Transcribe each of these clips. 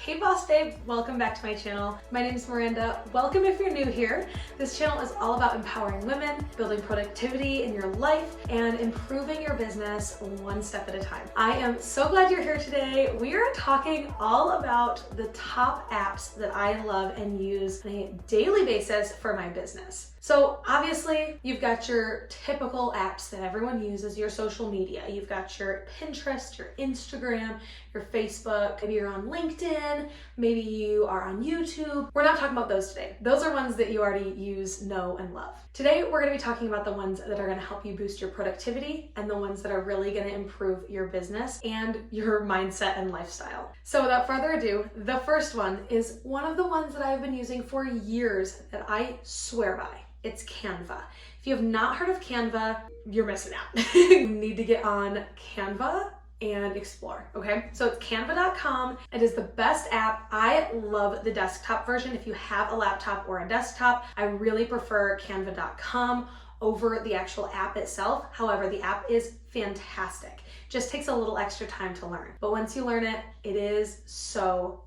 Hey Boss Babe, welcome back to my channel. My name is Miranda. Welcome if you're new here. This channel is all about empowering women, building productivity in your life, and improving your business one step at a time. I am so glad you're here today. We are talking all about the top apps that I love and use on a daily basis for my business. So obviously you've got your typical apps that everyone uses, your social media. You've got your Pinterest, your Instagram, your Facebook, maybe you're on LinkedIn, maybe you are on YouTube. We're not talking about those today. Those are ones that you already use, know, and love. Today, we're gonna be talking about the ones that are gonna help you boost your productivity and the ones that are really gonna improve your business and your mindset and lifestyle. So without further ado, the first one is one of the ones that I've been using for years that I swear by. It's Canva. If you have not heard of Canva, you're missing out. You need to get on Canva and explore, okay? So it's canva.com. It is the best app. I love the desktop version. If you have a laptop or a desktop, I really prefer canva.com over the actual app itself. However, the app is fantastic. Just takes a little extra time to learn. But once you learn it, it is so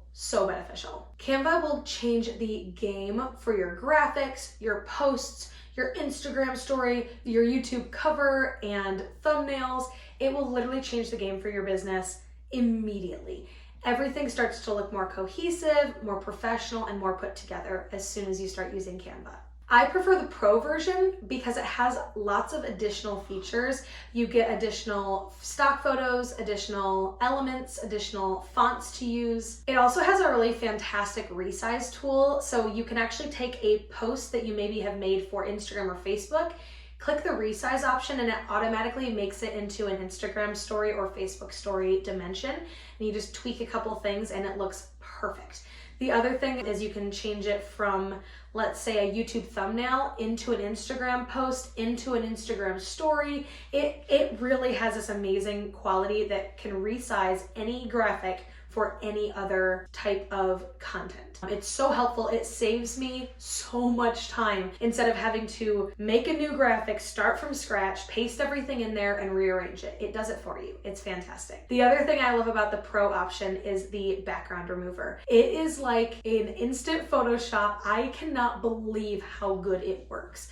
beneficial. Canva will change the game for your graphics, your posts, your Instagram story, your YouTube cover, and thumbnails. It will literally change the game for your business immediately. Everything starts to look more cohesive, more professional, and more put together as soon as you start using Canva. I prefer the Pro version because it has lots of additional features. You get additional stock photos, additional elements, additional fonts to use. It also has a really fantastic resize tool, so you can actually take a post that you maybe have made for Instagram or Facebook, click the resize option, and it automatically makes it into an Instagram story or Facebook story dimension. And you just tweak a couple things and it looks perfect. The other thing is you can change it from, let's say, a YouTube thumbnail into an Instagram post, into an Instagram story. It really has this amazing quality that can resize any graphic for any other type of content. It's so helpful. It saves me so much time instead of having to make a new graphic, start from scratch, paste everything in there, and rearrange it. It does it for you. It's fantastic. The other thing I love about the Pro option is the background remover. It is like an instant Photoshop. I cannot believe how good it works.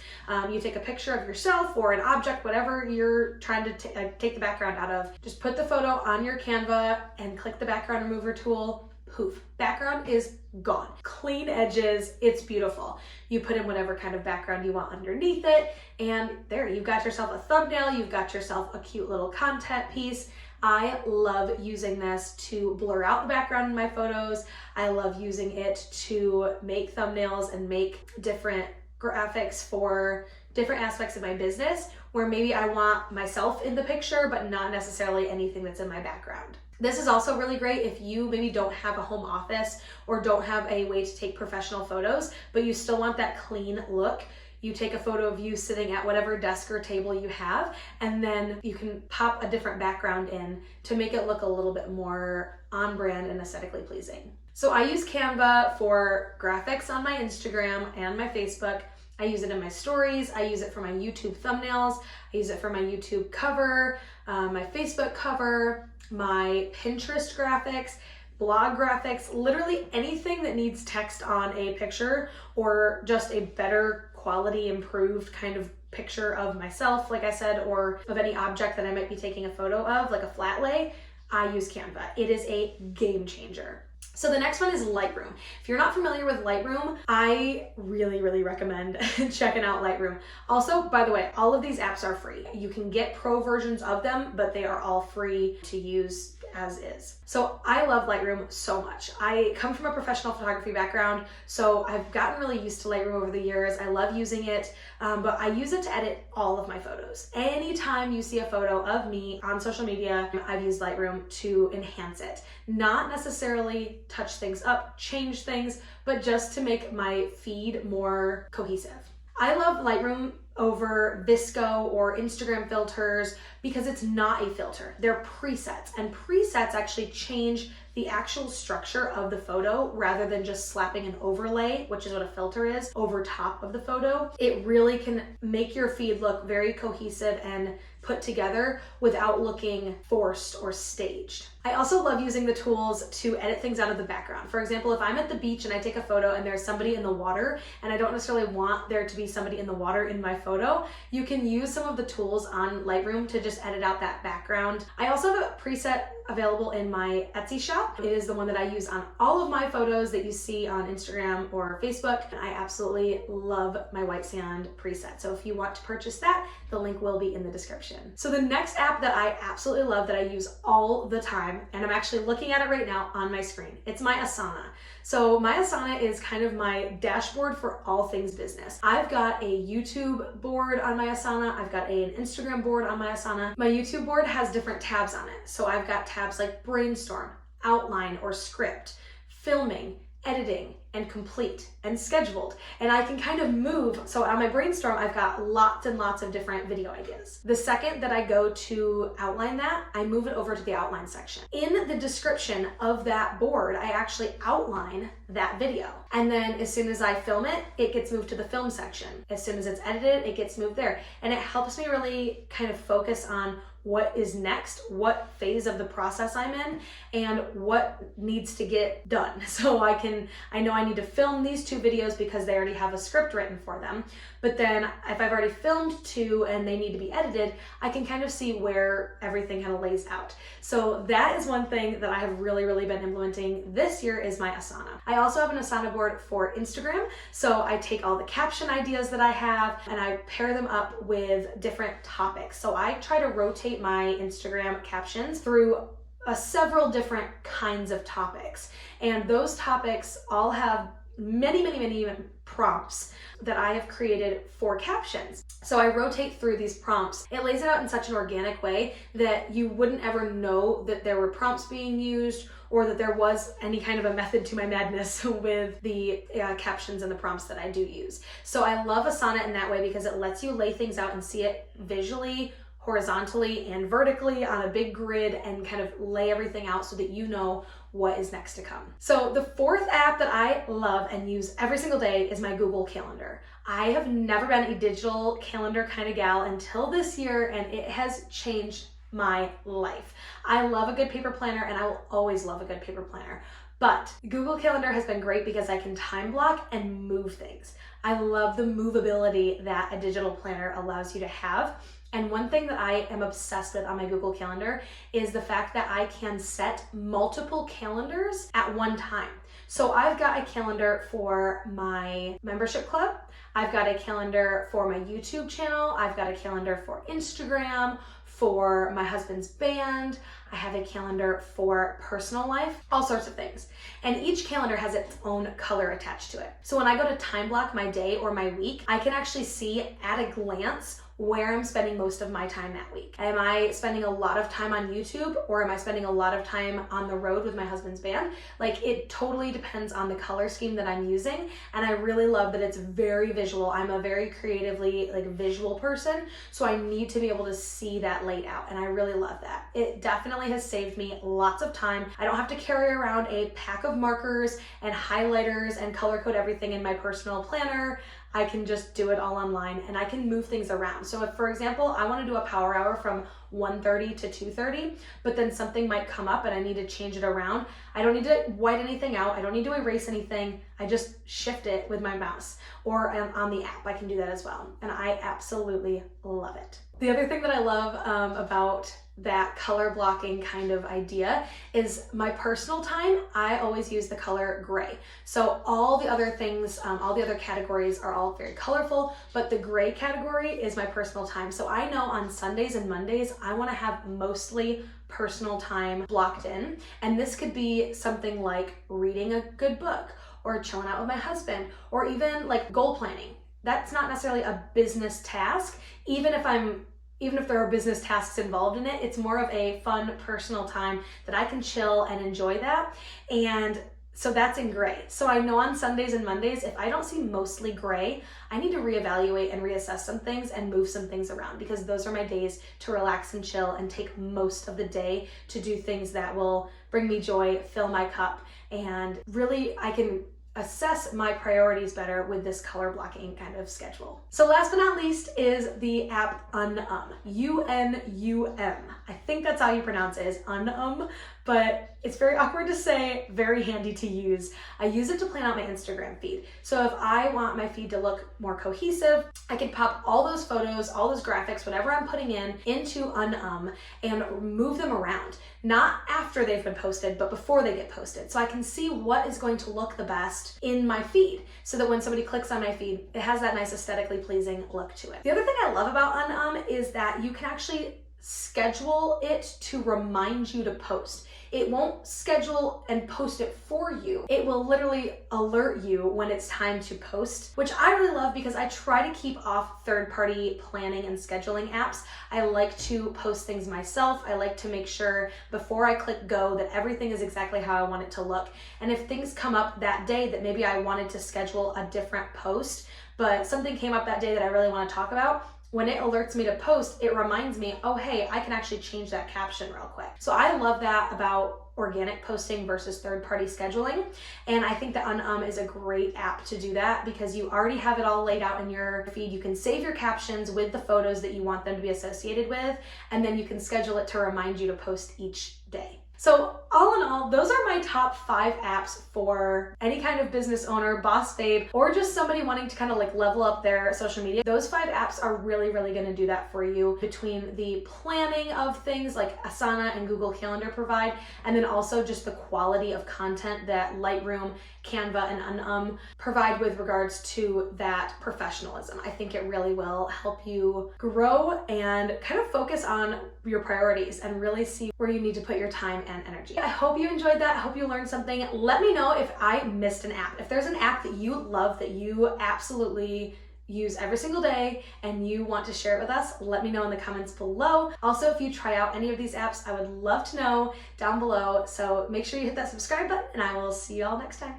You take a picture of yourself or an object, whatever you're trying to take the background out of, just put the photo on your Canva and click the background remover tool. Poof, background is gone. Clean edges, it's beautiful. You put in whatever kind of background you want underneath it, and there, you've got yourself a thumbnail, you've got yourself a cute little content piece. I love using this to blur out the background in my photos. I love using it to make thumbnails and make different graphics for different aspects of my business where maybe I want myself in the picture, but not necessarily anything that's in my background. This is also really great if you maybe don't have a home office or don't have a way to take professional photos, but you still want that clean look. You take a photo of you sitting at whatever desk or table you have, and then you can pop a different background in to make it look a little bit more on brand and aesthetically pleasing. So I use Canva for graphics on my Instagram and my Facebook. I use it in my stories. I use it for my YouTube thumbnails. I use it for my YouTube cover, my Facebook cover, my Pinterest graphics, blog graphics, literally anything that needs text on a picture or just a better quality, improved kind of picture of myself, like I said, or of any object that I might be taking a photo of, like a flat lay. I use Canva. It is a game changer. So the next one is Lightroom. If you're not familiar with Lightroom, I really recommend checking out Lightroom. Also, by the way, all of these apps are free. You can get pro versions of them, but they are all free to use as is. So I love Lightroom so much. I come from a professional photography background, so I've gotten really used to Lightroom over the years. I love using it, but I use it to edit all of my photos. Anytime you see a photo of me on social media, I've used Lightroom to enhance it. Not necessarily touch things up, change things, but just to make my feed more cohesive. I love Lightroom over VSCO or Instagram filters because it's not a filter. They're presets, and presets actually change the actual structure of the photo rather than just slapping an overlay, which is what a filter is, over top of the photo. It really can make your feed look very cohesive and put together without looking forced or staged. I also love using the tools to edit things out of the background. For example, if I'm at the beach and I take a photo and there's somebody in the water and I don't necessarily want there to be somebody in the water in my photo, you can use some of the tools on Lightroom to just edit out that background. I also have a preset available in my Etsy shop. It is the one that I use on all of my photos that you see on Instagram or Facebook. And I absolutely love my white sand preset. So if you want to purchase that, the link will be in the description. So the next app that I absolutely love that I use all the time, and I'm actually looking at it right now on my screen, it's my Asana. So my Asana is kind of my dashboard for all things business. I've got a YouTube board on my Asana. I've got an Instagram board on my Asana. My YouTube board has different tabs on it. So I've got tabs like brainstorm, outline or script, filming, editing, and complete, and scheduled. And I can kind of move. So on my brainstorm, I've got lots and lots of different video ideas. The second that I go to outline that, I move it over to the outline section. In the description of that board, I actually outline that video. And then as soon as I film it, it gets moved to the film section. As soon as it's edited, it gets moved there. And it helps me really kind of focus on what is next, what phase of the process I'm in, and what needs to get done. So I know I need to film these 2 videos because they already have a script written for them. But then if I've already filmed 2 and they need to be edited, I can kind of see where everything kind of lays out. So that is one thing that I have really been implementing this year is my Asana. I also have an Asana board for Instagram. So I take all the caption ideas that I have and I pair them up with different topics. So I try to rotate my Instagram captions through several different kinds of topics. And those topics all have many prompts that I have created for captions. So I rotate through these prompts. It lays it out in such an organic way that you wouldn't ever know that there were prompts being used or that there was any kind of a method to my madness with the captions and the prompts that I do use. So I love Asana in that way because it lets you lay things out and see it visually, horizontally and vertically on a big grid and kind of lay everything out so that you know what is next to come. So the 4th app that I love and use every single day is my Google Calendar. I have never been a digital calendar kind of gal until this year, and it has changed my life. I love a good paper planner and I will always love a good paper planner. But Google Calendar has been great because I can time block and move things. I love the movability that a digital planner allows you to have. And one thing that I am obsessed with on my Google Calendar is the fact that I can set multiple calendars at one time. So I've got a calendar for my membership club. I've got a calendar for my YouTube channel. I've got a calendar for Instagram, for my husband's band. I have a calendar for personal life, all sorts of things. And each calendar has its own color attached to it. So when I go to time block my day or my week, I can actually see at a glance where I'm spending most of my time that week. Am I spending a lot of time on YouTube or am I spending a lot of time on the road with my husband's band? Like, it totally depends on the color scheme that I'm using. And I really love that it's very visual. I'm a very creatively visual person. So I need to be able to see that laid out. And I really love that. It definitely has saved me lots of time. I don't have to carry around a pack of markers and highlighters and color code everything in my personal planner. I can just do it all online and I can move things around. So if, for example, I want to do a power hour from 1:30 to 2:30, but then something might come up and I need to change it around, I don't need to white anything out. I don't need to erase anything. I just shift it with my mouse, or on the app, I can do that as well. And I absolutely love it. The other thing that I love about that color blocking kind of idea is my personal time. I always use the color gray. So all the other things, all the other categories are all very colorful, but the gray category is my personal time. So I know on Sundays and Mondays, I want to have mostly personal time blocked in. And this could be something like reading a good book or chilling out with my husband, or even like goal planning. That's not necessarily a business task. Even if there are business tasks involved in it, it's more of a fun personal time that I can chill and enjoy that. And so that's in gray. So I know on Sundays and Mondays, if I don't see mostly gray, I need to reevaluate and reassess some things and move some things around, because those are my days to relax and chill and take most of the day to do things that will bring me joy, fill my cup, and really I can assess my priorities better with this color blocking kind of schedule. So last but not least is the app Unum. U-N-U-M. I think that's how you pronounce it, is Unum, but it's very awkward to say, very handy to use. I use it to plan out my Instagram feed. So if I want my feed to look more cohesive, I can pop all those photos, all those graphics, whatever I'm putting in, into Unum and move them around. Not after they've been posted, but before they get posted. So I can see what is going to look the best in my feed, so that when somebody clicks on my feed, it has that nice aesthetically pleasing look to it. The other thing I love about Unum is that you can actually schedule it to remind you to post. It won't schedule and post it for you. It will literally alert you when it's time to post, which I really love because I try to keep off third-party planning and scheduling apps. I like to post things myself. I like to make sure before I click go that everything is exactly how I want it to look. And if things come up that day that maybe I wanted to schedule a different post, but something came up that day that I really want to talk about, when it alerts me to post, it reminds me, oh, hey, I can actually change that caption real quick. So I love that about organic posting versus third-party scheduling. And I think that Unum is a great app to do that because you already have it all laid out in your feed. You can save your captions with the photos that you want them to be associated with, and then you can schedule it to remind you to post each day. So all in all, those are my top 5 apps for any kind of business owner, boss babe, or just somebody wanting to kind of like level up their social media. Those 5 apps are really going to do that for you, between the planning of things like Asana and Google Calendar provide, and then also just the quality of content that Lightroom, Canva, and Unum provide with regards to that professionalism. I think it really will help you grow and kind of focus on your priorities and really see where you need to put your time and energy. I hope you enjoyed that. I hope you learned something. Let me know if I missed an app. If there's an app that you love, that you absolutely use every single day and you want to share it with us, let me know in the comments below. Also, if you try out any of these apps, I would love to know down below. So make sure you hit that subscribe button and I will see you all next time.